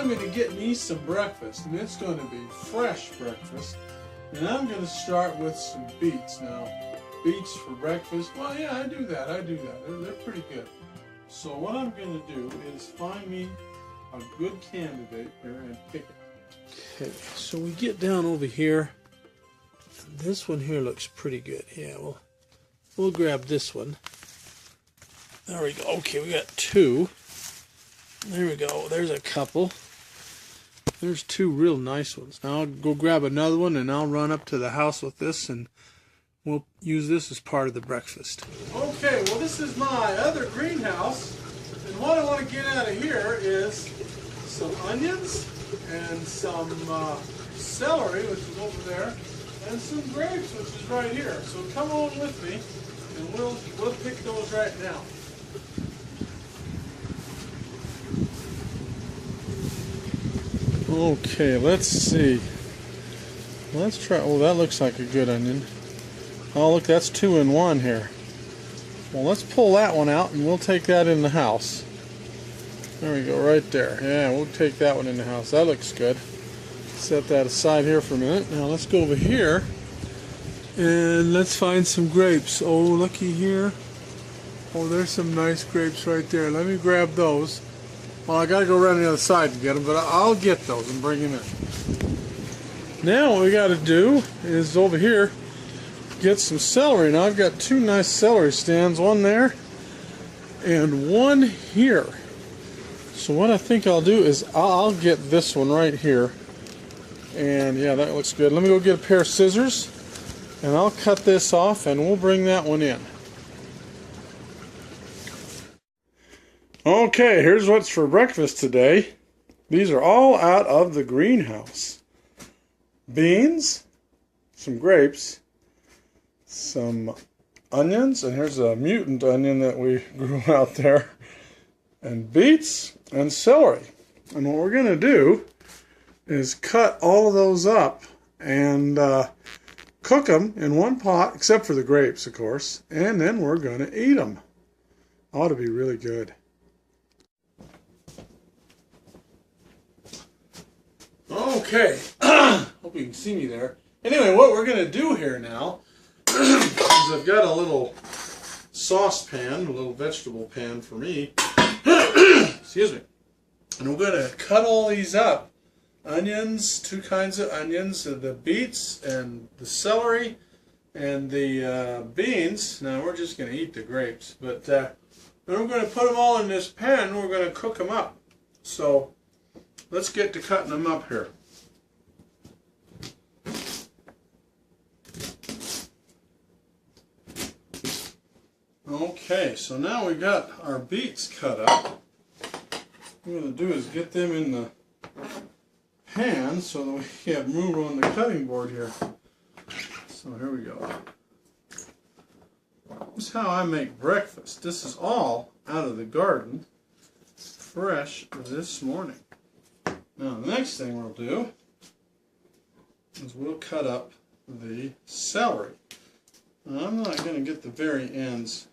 I'm going to get me some breakfast, and it's going to be fresh breakfast. And I'm going to start with some beets. Now, beets for breakfast, well, yeah, I do that. They're pretty good. So what I'm going to do is find me a good candidate here and pick it. Okay, so we get down over here. This one here looks pretty good. Yeah, we'll grab this one. There we go. Okay, we got two. There we go. There's a couple. There's two real nice ones. Now I'll go grab another one and I'll run up to the house with this and we'll use this as part of the breakfast. Okay, well this is my other greenhouse. And what I want to get out of here is some onions and some celery, which is over there, and some grapes, which is right here. So come on with me and we'll pick those right now. Okay, let's see. Let's try. Oh, that looks like a good onion. Oh, look, that's 2 in 1 here. Well, let's pull that one out and we'll take that in the house. There we go, right there. Yeah, we'll take that one in the house. That looks good. Set that aside here for a minute. Now let's go over here and let's find some grapes. Oh, looky here. Oh, there's some nice grapes right there. Let me grab those. Well, I gotta go around the other side to get them, but I'll get those and bring them in. Now what we gotta do is over here get some celery. Now I've got 2 nice celery stands, one there and one here. So what I think I'll do is I'll get this one right here. And yeah, that looks good. Let me go get a pair of scissors and I'll cut this off and we'll bring that one in. Okay, here's what's for breakfast today. These are all out of the greenhouse. Beans, some grapes, some onions, and here's a mutant onion that we grew out there, and beets and celery. And what we're going to do is cut all of those up and cook them in one pot, except for the grapes, of course, and then we're going to eat them. Ought to be really good. Okay, hope you can see me there. Anyway, what we're going to do here now is I've got a little saucepan, a little vegetable pan for me. Excuse me. And we're going to cut all these up. Onions, 2 kinds of onions, the beets and the celery and the beans. Now we're just going to eat the grapes, but then we're going to put them all in this pan and we're going to cook them up. So let's get to cutting them up here. Okay, so now we got our beets cut up. What we're going to do is get them in the pan so that we have room on the cutting board here. So here we go. This is how I make breakfast. This is all out of the garden, fresh this morning. Now the next thing we'll do is we'll cut up the celery. Now, I'm not going to get the very ends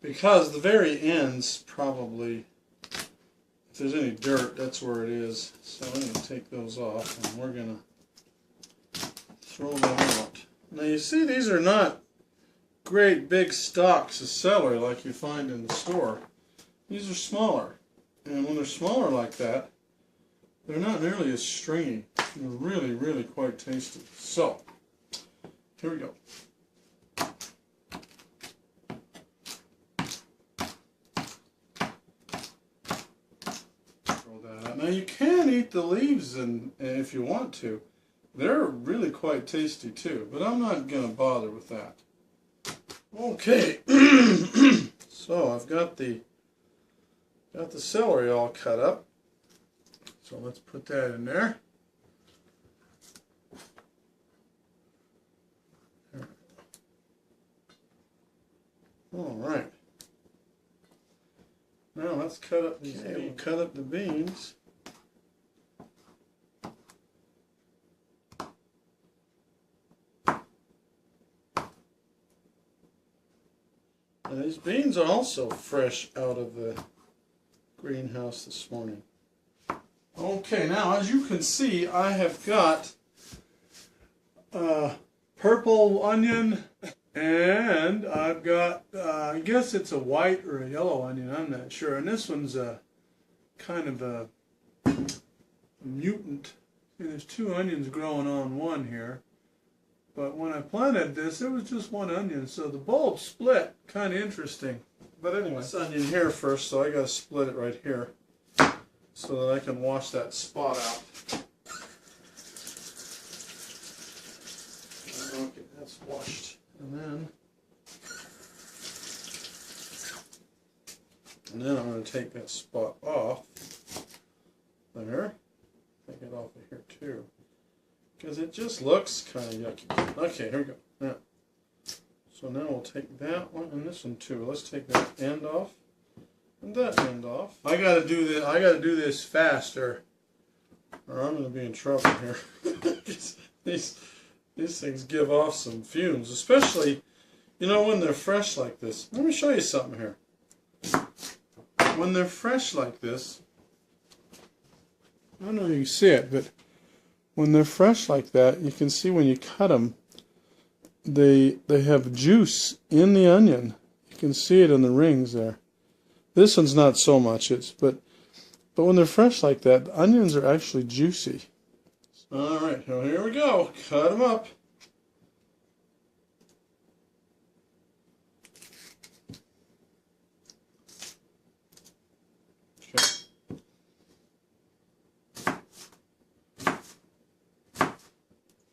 because the very ends probably, if there's any dirt, that's where it is. So I'm going to take those off and we're going to throw them out. Now you see these are not great big stalks of celery like you find in the store. These are smaller. And when they're smaller like that, they're not nearly as stringy. They're really, really quite tasty. So, here we go. Throw that out. Now you can eat the leaves if you want to. They're really quite tasty too, but I'm not going to bother with that. Okay, so I've got the celery all cut up. So let's put that in there. All right. Now let's cut up these beans. We'll cut up the beans. Now these beans are also fresh out of the greenhouse this morning. Okay, now as you can see, I have got purple onion, and I've got, I guess it's a white or a yellow onion, I'm not sure. And this one's a kind of a mutant. See, there's two onions growing on one here. But when I planted this, it was just one onion, so the bulb split. Kind of interesting. But anyway, this onion here first, so I got to split it right here so that I can wash that spot out. Okay, that's washed. And then I'm going to take that spot off there. Take it off of here too, because it just looks kind of yucky. Okay, here we go. Now, so now we'll take that one and this one too. Let's take that end off and that end off. I got to do this. I got to do this faster, or I'm going to be in trouble here. These things give off some fumes, especially, you know, when they're fresh like this. Let me show you something here. When they're fresh like this, I don't know if you can see it, but when they're fresh like that, you can see when you cut them, they have juice in the onion. You can see it in the rings there. This one's not so much, but when they're fresh like that, the onions are actually juicy. All right, so here we go. Cut them up.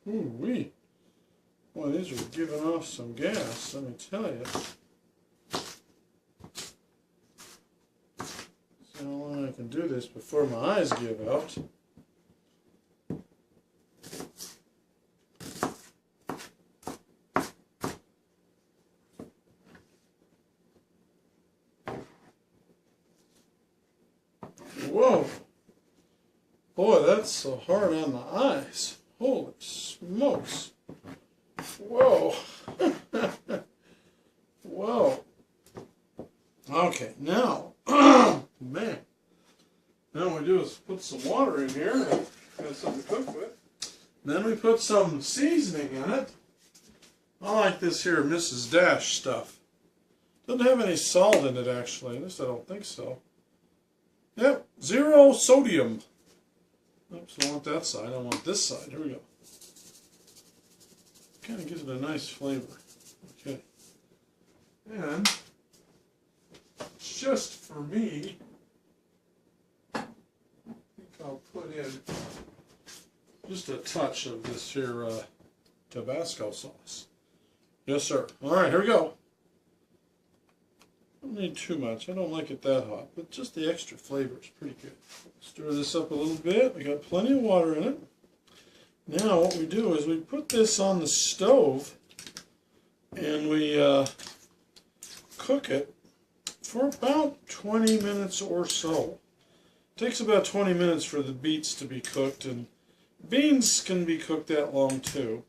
Ooh-wee. Boy, these are giving off some gas, let me tell you. See how long I can do this before my eyes give out. Whoa! Boy, that's so hard on the eyes. Holy smokes. Whoa. Whoa. Okay, now, man. Now what we do is put some water in here. Got something to cook with. Then we put some seasoning in it. I like this here Mrs. Dash stuff. Doesn't have any salt in it, actually. At least I don't think so. Yep, 0 sodium. Oops, I want that side. I want this side. Here we go. Kind of gives it a nice flavor. Okay. And just for me, I think I'll put in just a touch of this here Tabasco sauce. Yes, sir. All right, here we go. Don't need too much. I don't like it that hot, but just the extra flavor is pretty good. Stir this up a little bit. We got plenty of water in it. Now what we do is we put this on the stove and we cook it for about 20 minutes or so. It takes about 20 minutes for the beets to be cooked, and beans can be cooked that long too.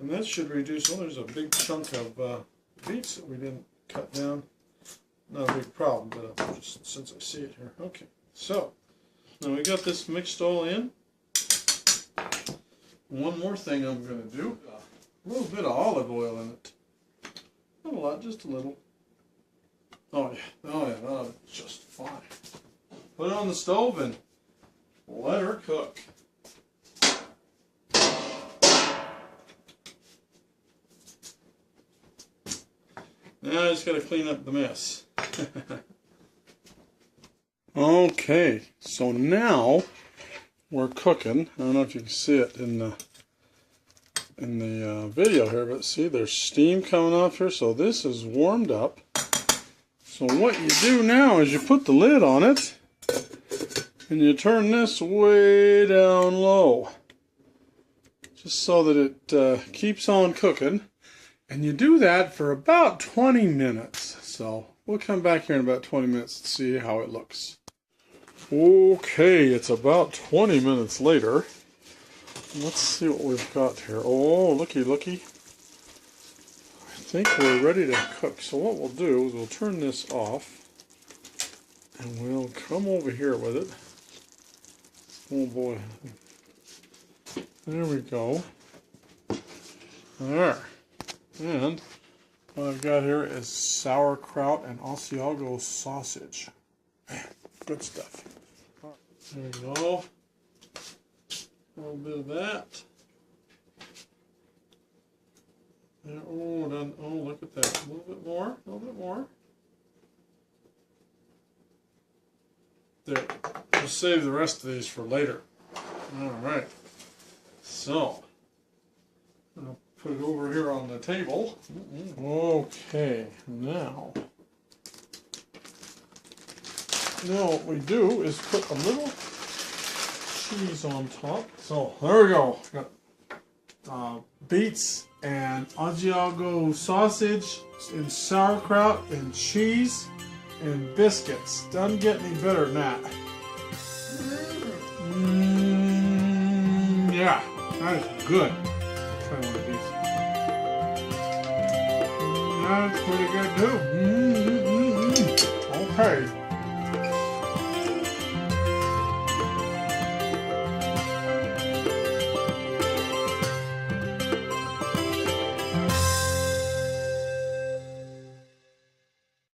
And that should reduce, oh, there's a big chunk of beets that we didn't cut down. Not a big problem, but just since I see it here. Okay, so now we got this mixed all in. One more thing I'm going to do, a little bit of olive oil in it. Not a lot, just a little. Oh yeah, that'll be just fine. Put it on the stove and let her cook. Now I just got to clean up the mess. Okay, so now we're cooking. I don't know if you can see it in the video here, but see there's steam coming off here, so this is warmed up. So what you do now is you put the lid on it and you turn this way down low, just so that it keeps on cooking. And you do that for about 20 minutes. So we'll come back here in about 20 minutes and see how it looks. Okay, it's about 20 minutes later. Let's see what we've got here. Oh, looky, looky. I think we're ready to cook. So what we'll do is we'll turn this off and we'll come over here with it. Oh boy. There we go. There. And what I've got here is sauerkraut and Asiago sausage. Good stuff. There we go. A little bit of that. There, oh, done. Oh, look at that. A little bit more. A little bit more. There. We'll save the rest of these for later. Alright. So, I'll put it over here on the table. Okay, now what we do is put a little cheese on top. So, there we go. Got beets and Asiago sausage and sauerkraut and cheese and biscuits. Doesn't get any better than that. Yeah, that is good. Try one of these. That's pretty good too. Okay.